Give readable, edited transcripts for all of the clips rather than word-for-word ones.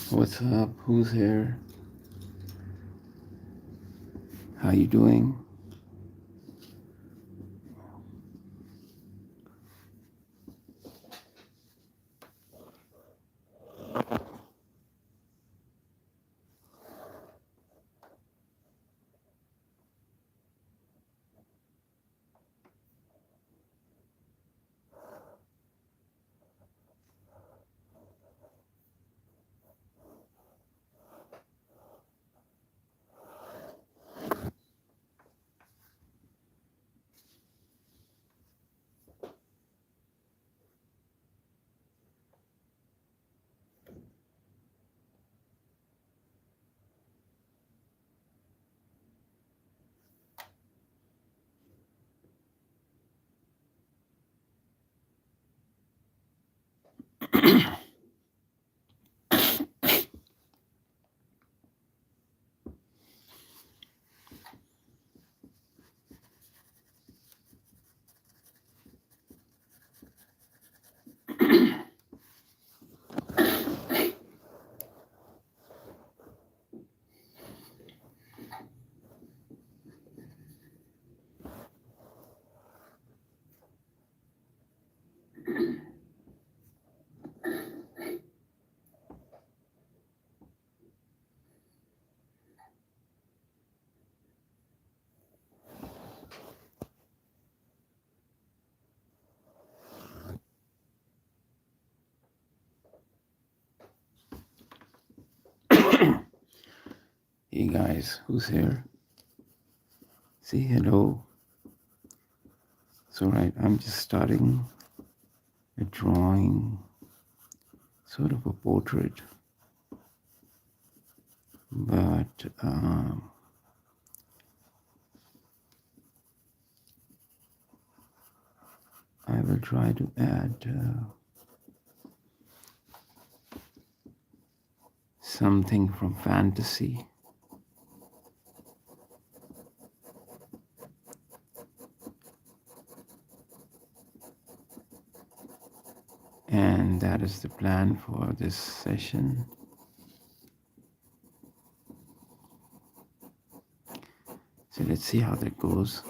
What's up? Who's here? How you doing? Hey guys, who's here? Say hello. It's alright, I'm just starting a drawing, sort of a portrait, but I will try to add something from fantasy. And that is the plan for this session. So let's see how that goes.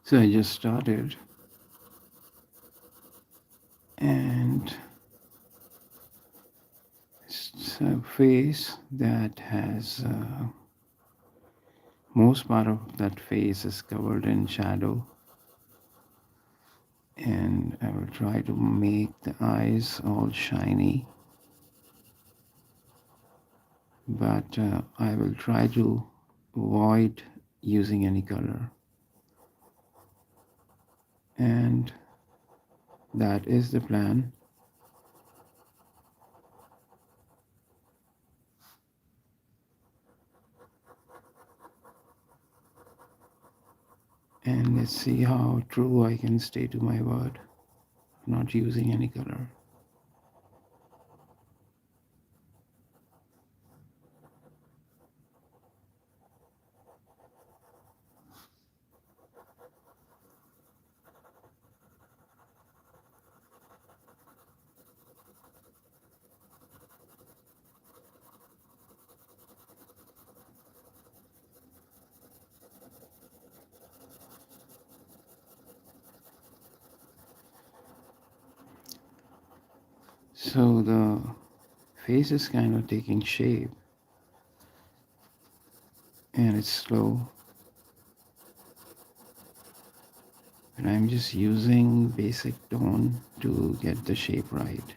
So I just started, and it's a face that has most part of that face is covered in shadow, and I will try to make the eyes all shiny, but I will try to avoid using any color, and that is the plan. And let's see how true I can stay to my word, not using any color. So the face is kind of taking shape, and it's slow, and I'm just using basic tone to get the shape right.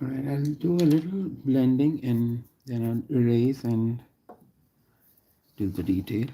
Alright, I'll do a little blending and then I'll erase and do the detail.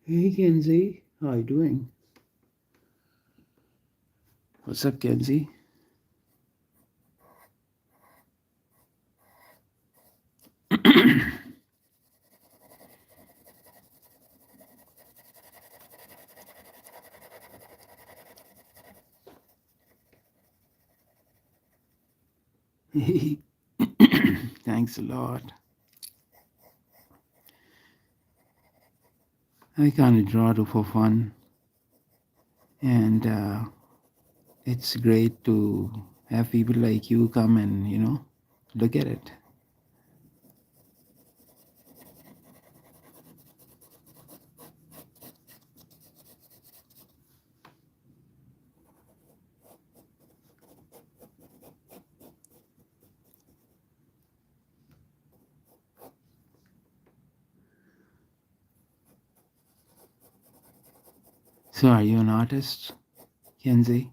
Hey Kenzie, how you doing? What's up, Kenzie? Thanks a lot. I kind of draw to for fun, and it's great to have people like you come and look at it. So, are you an artist, Kenzie?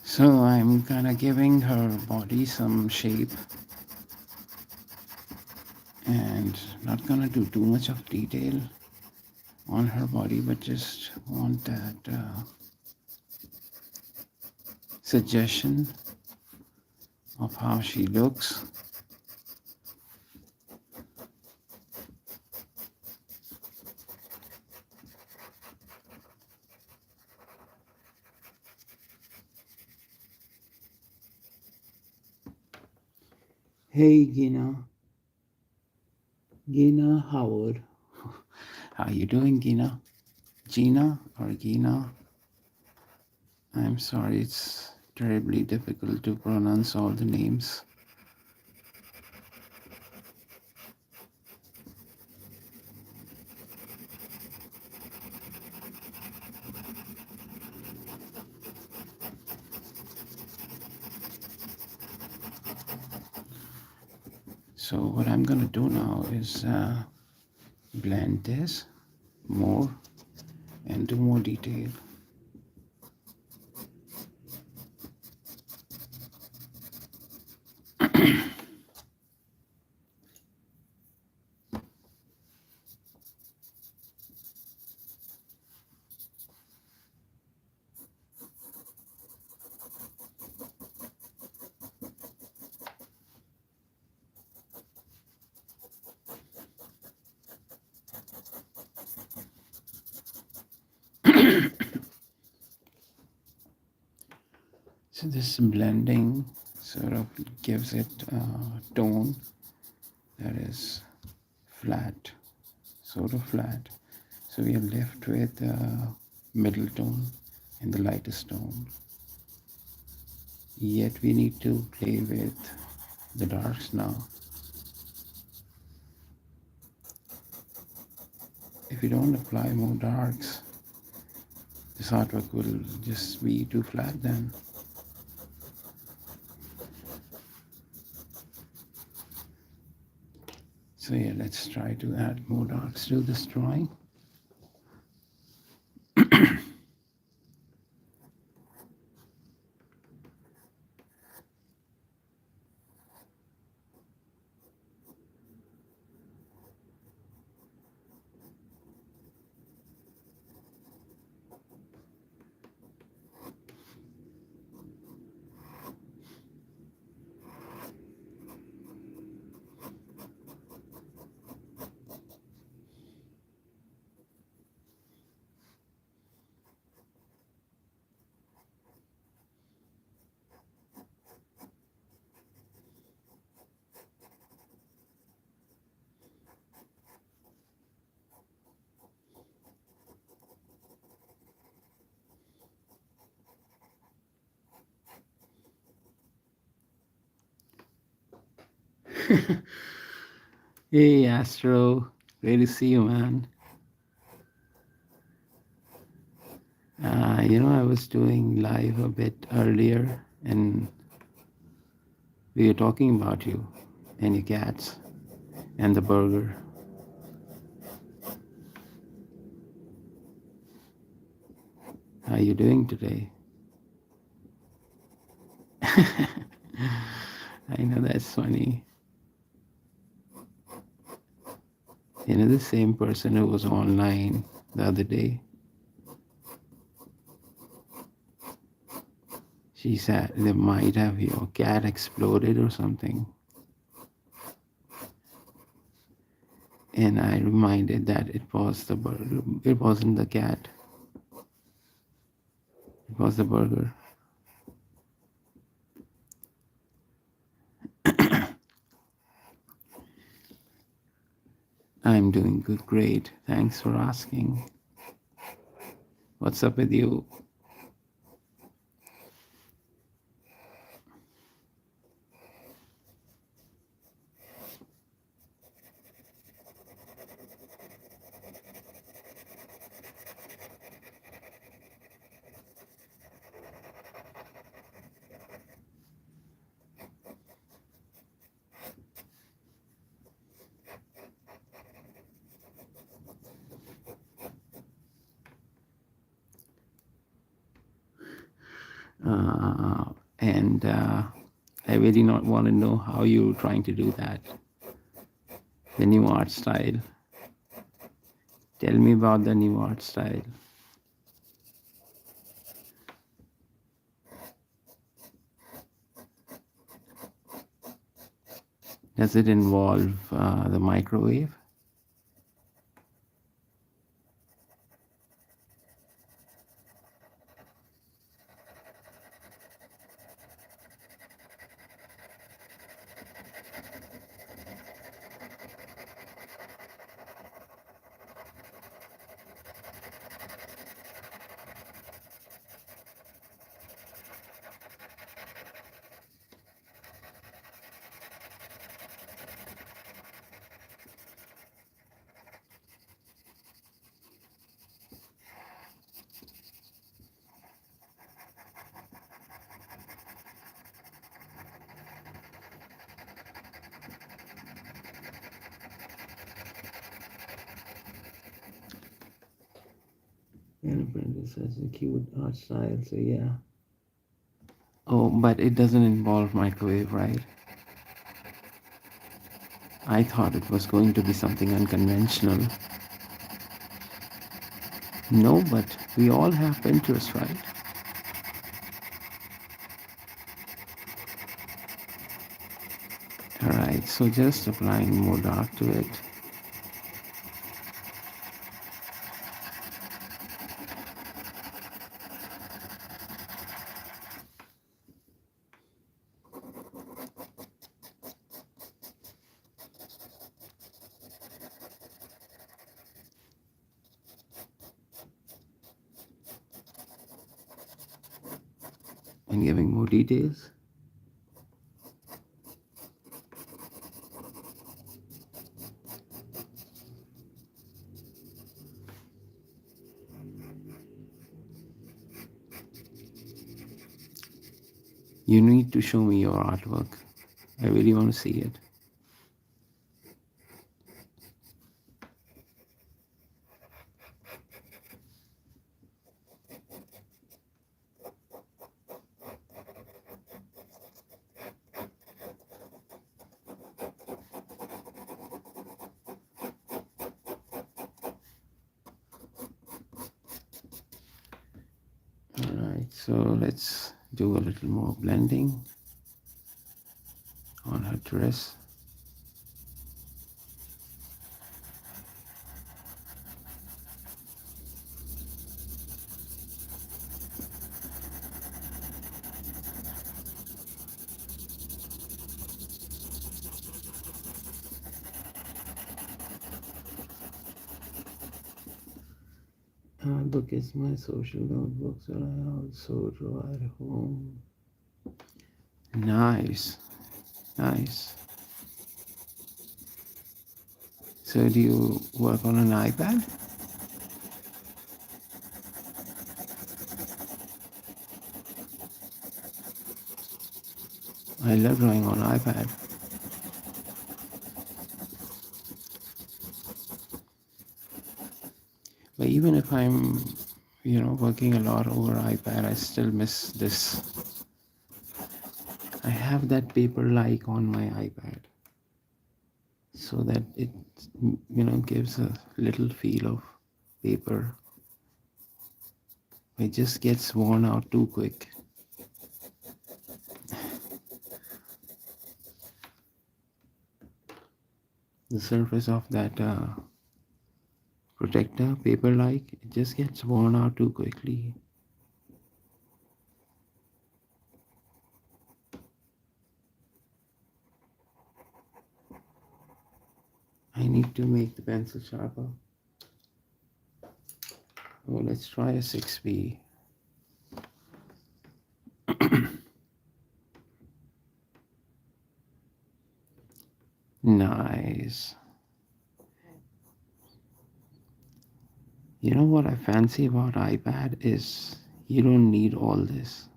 So, I'm kind of giving her body some shape and not gonna do too much of detail on her body, but just want that suggestion of how she looks. Hey Gina Howard. How you doing, Gina? Gina or Gina? I'm sorry, it's terribly difficult to pronounce all the names. So what I'm going to do now is blend this more and do more detail. So this blending sort of gives it a tone that is flat, sort of flat. So we are left with the middle tone and the lightest tone. Yet we need to play with the darks now. If we don't apply more darks, this artwork will just be too flat then. So yeah, let's try to add more darks to this drawing. Hey Astro, great to see you, man. I was doing live a bit earlier and we were talking about you and your cats and the burger. How are you doing today? I know that's funny. The same person who was online the other day, she said they might have your cat exploded or something. And I reminded that it was the burger. It wasn't the cat. It was the burger. I'm doing good, great. Thanks for asking. What's up with you? And I really not want to know how you're trying to do that. The new art style. Tell me about the new art style. Does it involve the microwave? An apprentice has a cute art style, so yeah. Oh, but it doesn't involve microwave, right? I thought it was going to be something unconventional. No, but we all have Pinterest, right? Alright, so just applying more dark to it. And giving more details. You need to show me your artwork. I really want to see it. Alright, so let's do a little more blending on her dress. Book is my social notebooks that I also draw at home. Nice, nice. So do you work on an iPad? I love drawing on iPad. But even if I'm, working a lot over iPad, I still miss this. I have that paper-like on my iPad so that it, gives a little feel of paper. It just gets worn out too quick. The surface of that protector, paper-like, it just gets worn out too quickly. I need to make the pencil sharper. Oh, let's try a 6B. Nice. You know what I fancy about iPad is you don't need all this.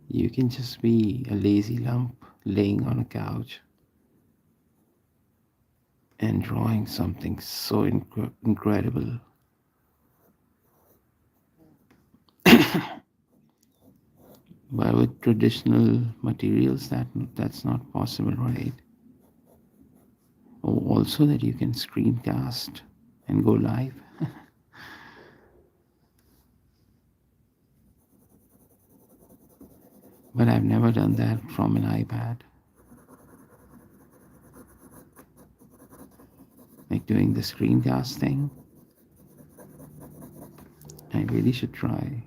You can just be a lazy lump laying on a couch and drawing something so incredible. But with traditional materials, that's not possible, right? Oh, also that you can screencast and go live. But I've never done that from an iPad. Like doing the screencast thing. I really should try.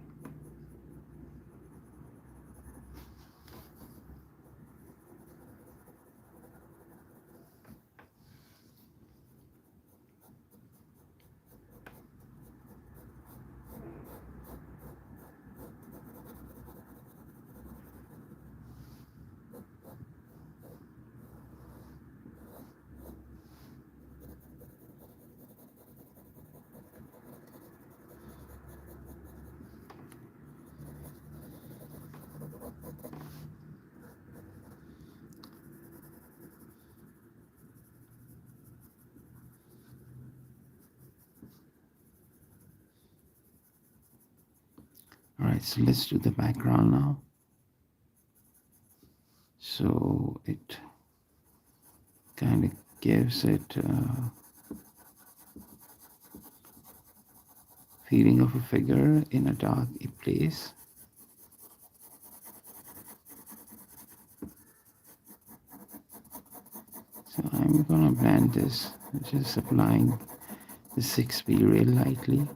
All right, so let's do the background now. So it kind of gives it a feeling of a figure in a dark place. So I'm gonna blend this, just applying the 6B real lightly.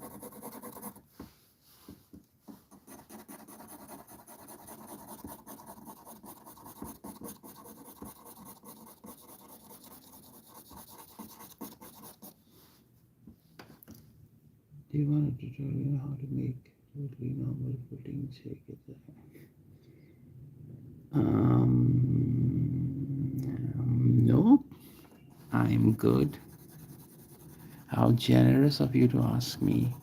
Do you want a tutorial how to make totally normal footing? Check it out. No, I'm good. How generous of you to ask me.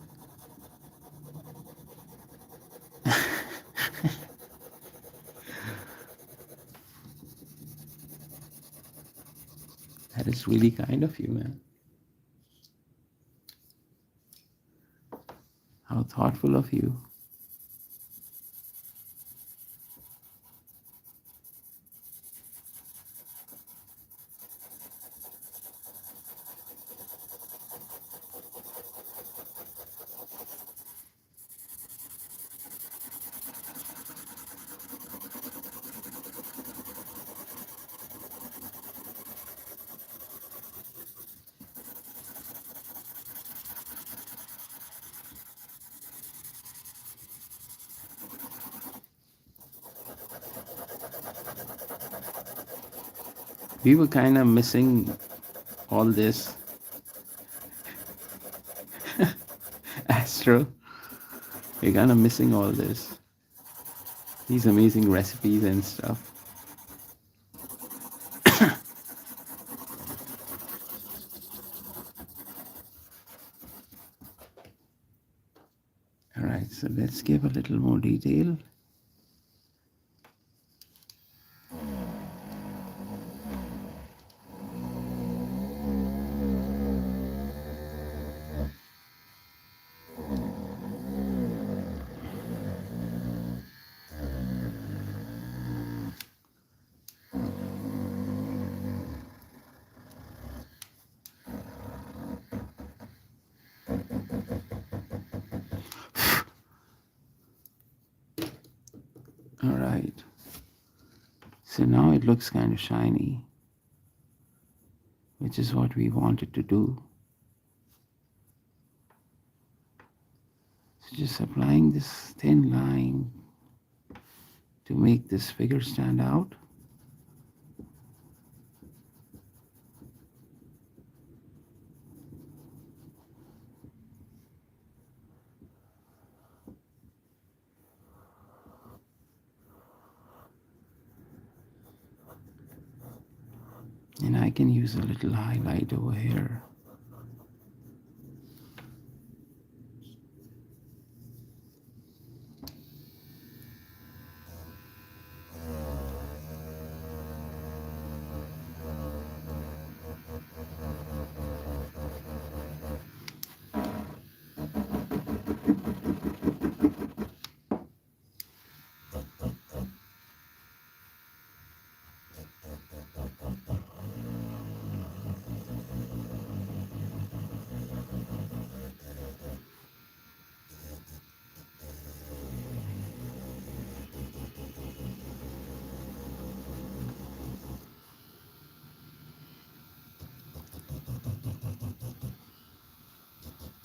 That is really kind of you, man. How thoughtful of you. We were kind of missing all this. Astro, we're kind of missing all this. These amazing recipes and stuff. All right, so let's give a little more detail. All right. So now it looks kind of shiny, which is what we wanted to do. So just applying this thin line to make this figure stand out. And I can use a little highlight over here.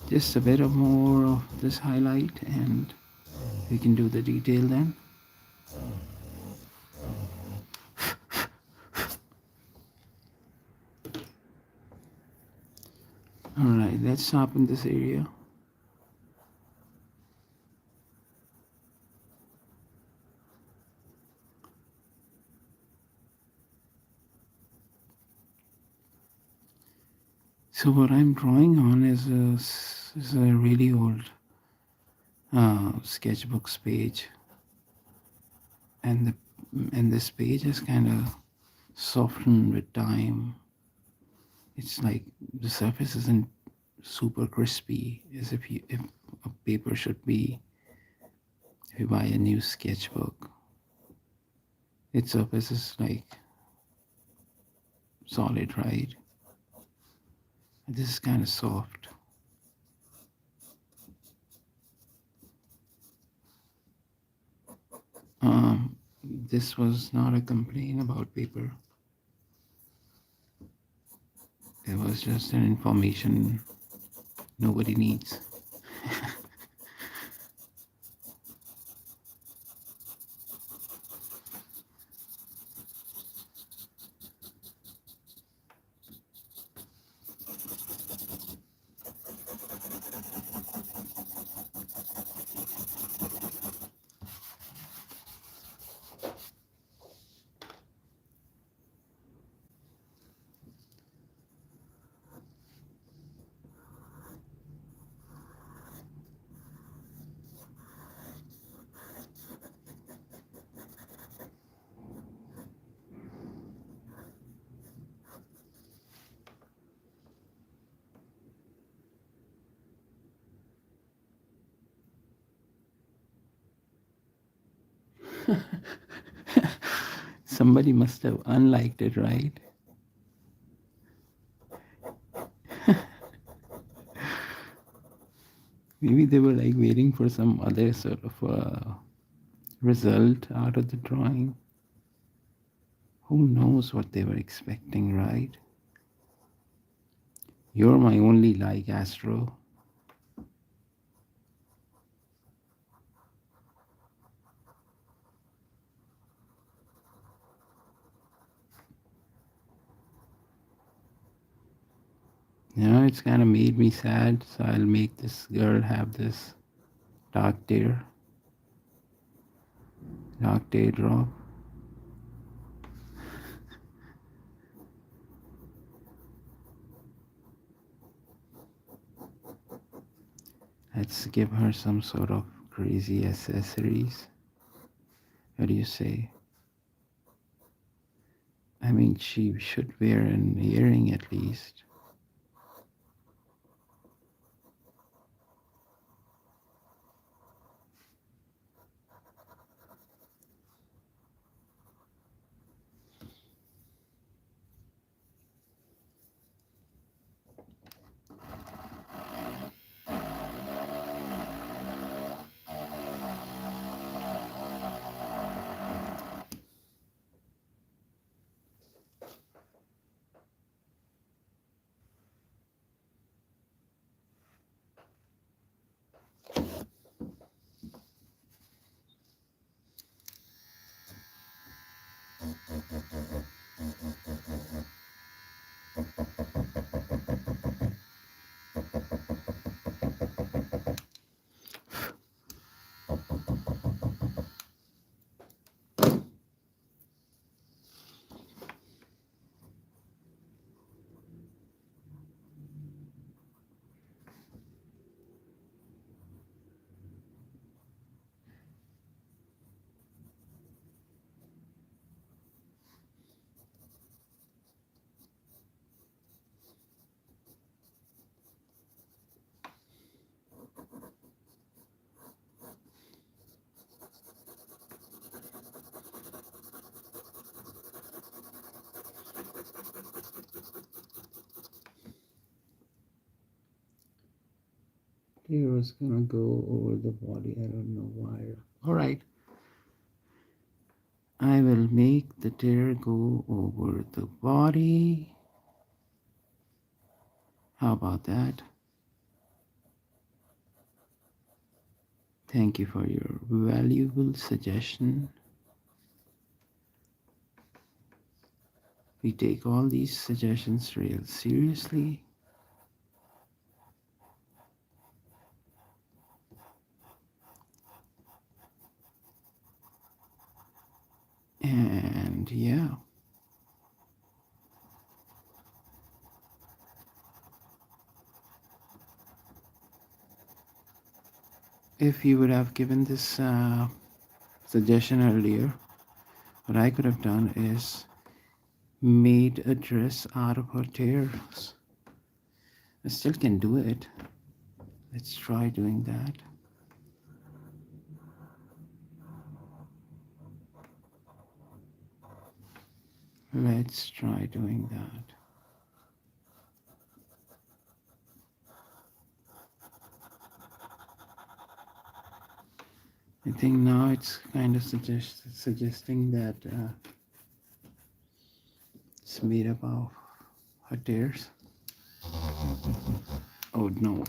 Just a bit of more of this highlight and we can do the detail then. All right, let's sharpen this area. So what I'm drawing on is a really old sketchbooks page, and this page is kind of softened with time. It's like the surface isn't super crispy as if a paper should be. if you buy a new sketchbook, its surface is like solid, right? This is kind of soft. This was not a complaint about paper. It was just an information nobody needs. Somebody must have unliked it, right? Maybe they were like waiting for some other sort of result out of the drawing. Who knows what they were expecting, right? You're my only like, Astro. It's kind of made me sad, so I'll make this girl have this dark tear, dark teardrop. Let's give her some sort of crazy accessories. What do you say? I mean, she should wear an earring at least. It was gonna go over the body. I don't know why. Alright. I will make the tear go over the body. How about that? Thank you for your valuable suggestion. We take all these suggestions real seriously. And yeah. If you would have given this suggestion earlier, what I could have done is made a dress out of her tears. I still can do it. Let's try doing that. Let's try doing that. I think now it's kind of suggesting that it's made up of hot airs. Oh no.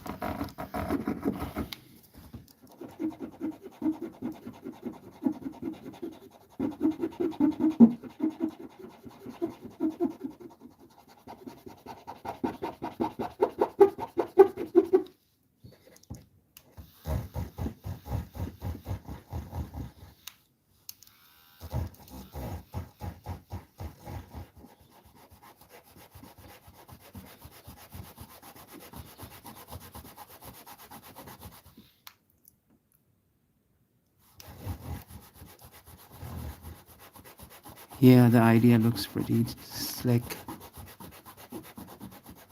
Yeah, the idea looks pretty slick.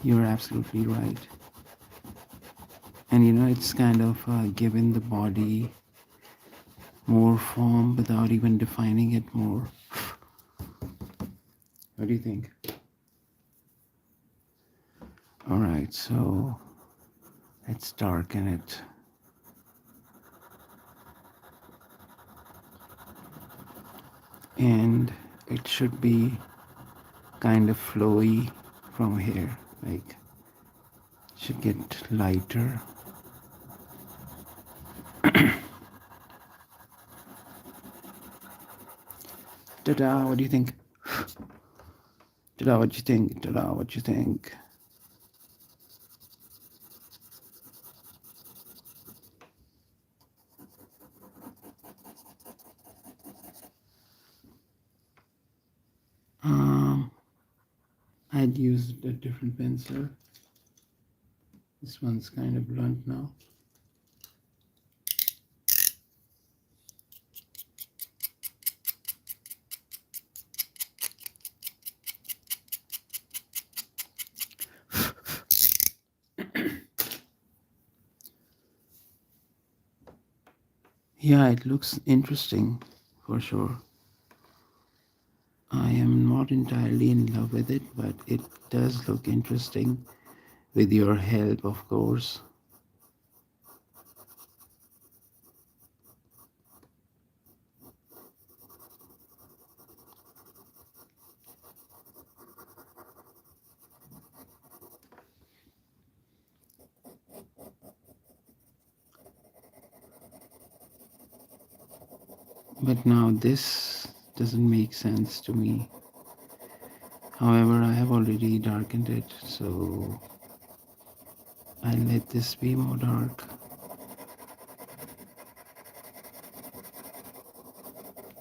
You're absolutely right. And it's kind of given the body more form without even defining it more. What do you think? All right, so let's darken it. And it should be kind of flowy from here, like should get lighter. Ta-da, what do you think? Ta-da, what do you think? Ta-da, what do you think? I'd used a different pencil. This one's kind of blunt now. Yeah, it looks interesting for sure. I am not entirely in love with it, but it does look interesting with your help, of course. But now this doesn't make sense to me. However, I have already darkened it, so I'll let this be more dark.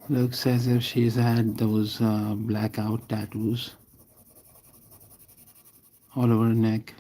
Looks as if she's had those blackout tattoos all over her neck.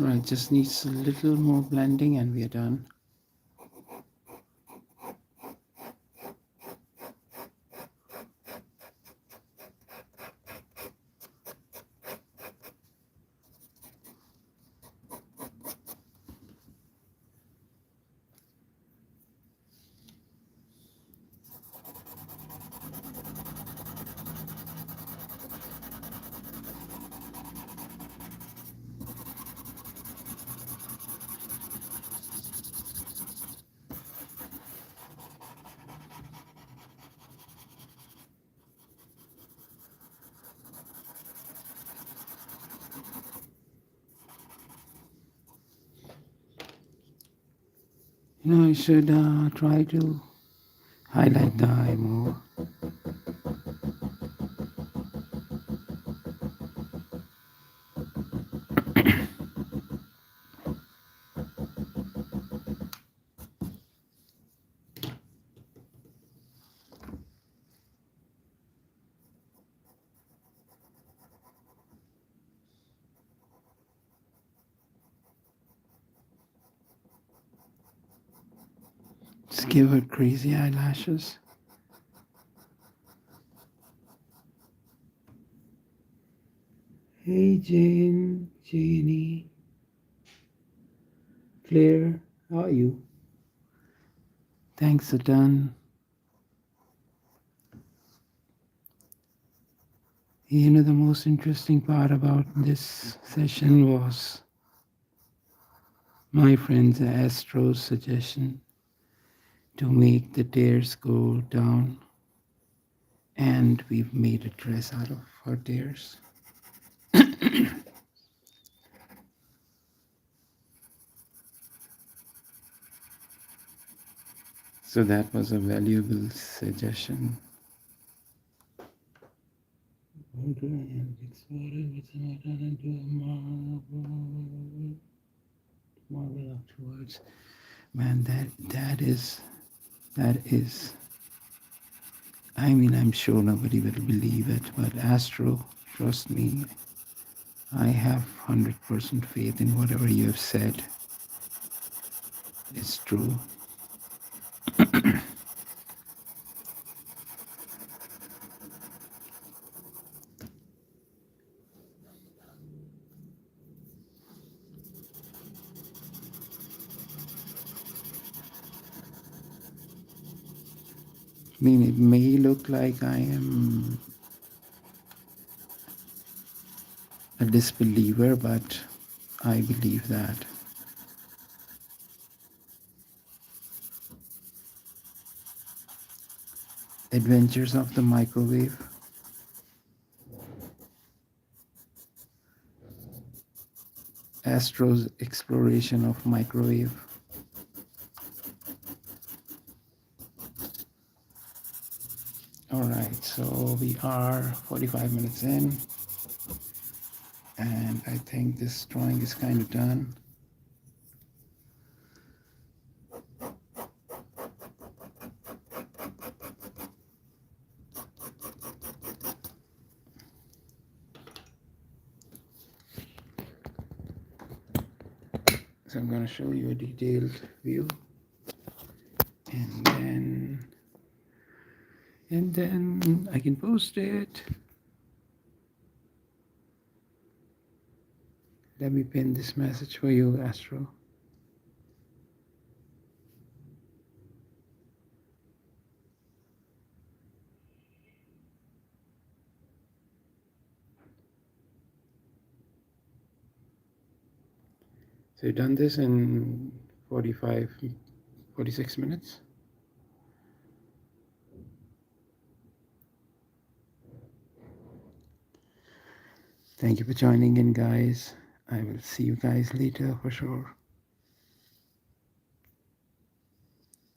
All right, just needs a little more blending and we are done. I should try to highlight the eye more. Just give her crazy eyelashes. Hey Janie, Claire, how are you? Thanks a ton. The most interesting part about this session was my friend's Astro's suggestion to make the tears go down, and we've made a dress out of her tears. So that was a valuable suggestion. Marble afterwards. Man, that is. I mean, I'm sure nobody will believe it, but Astro, trust me, I have 100% faith in whatever you have said. It's true. I mean, it may look like I am a disbeliever, but I believe that. Adventures of the Microwave. Astro's exploration of microwave. All right, so we are 45 minutes in, and I think this drawing is kind of done. So I'm going to show you a detailed view, and then I can post it. Let me pin this message for you, Astro. So you've done this in 46 minutes. Thank you for joining in, guys. I will see you guys later for sure.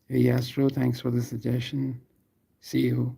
Hey, Astro, thanks for the suggestion. See you.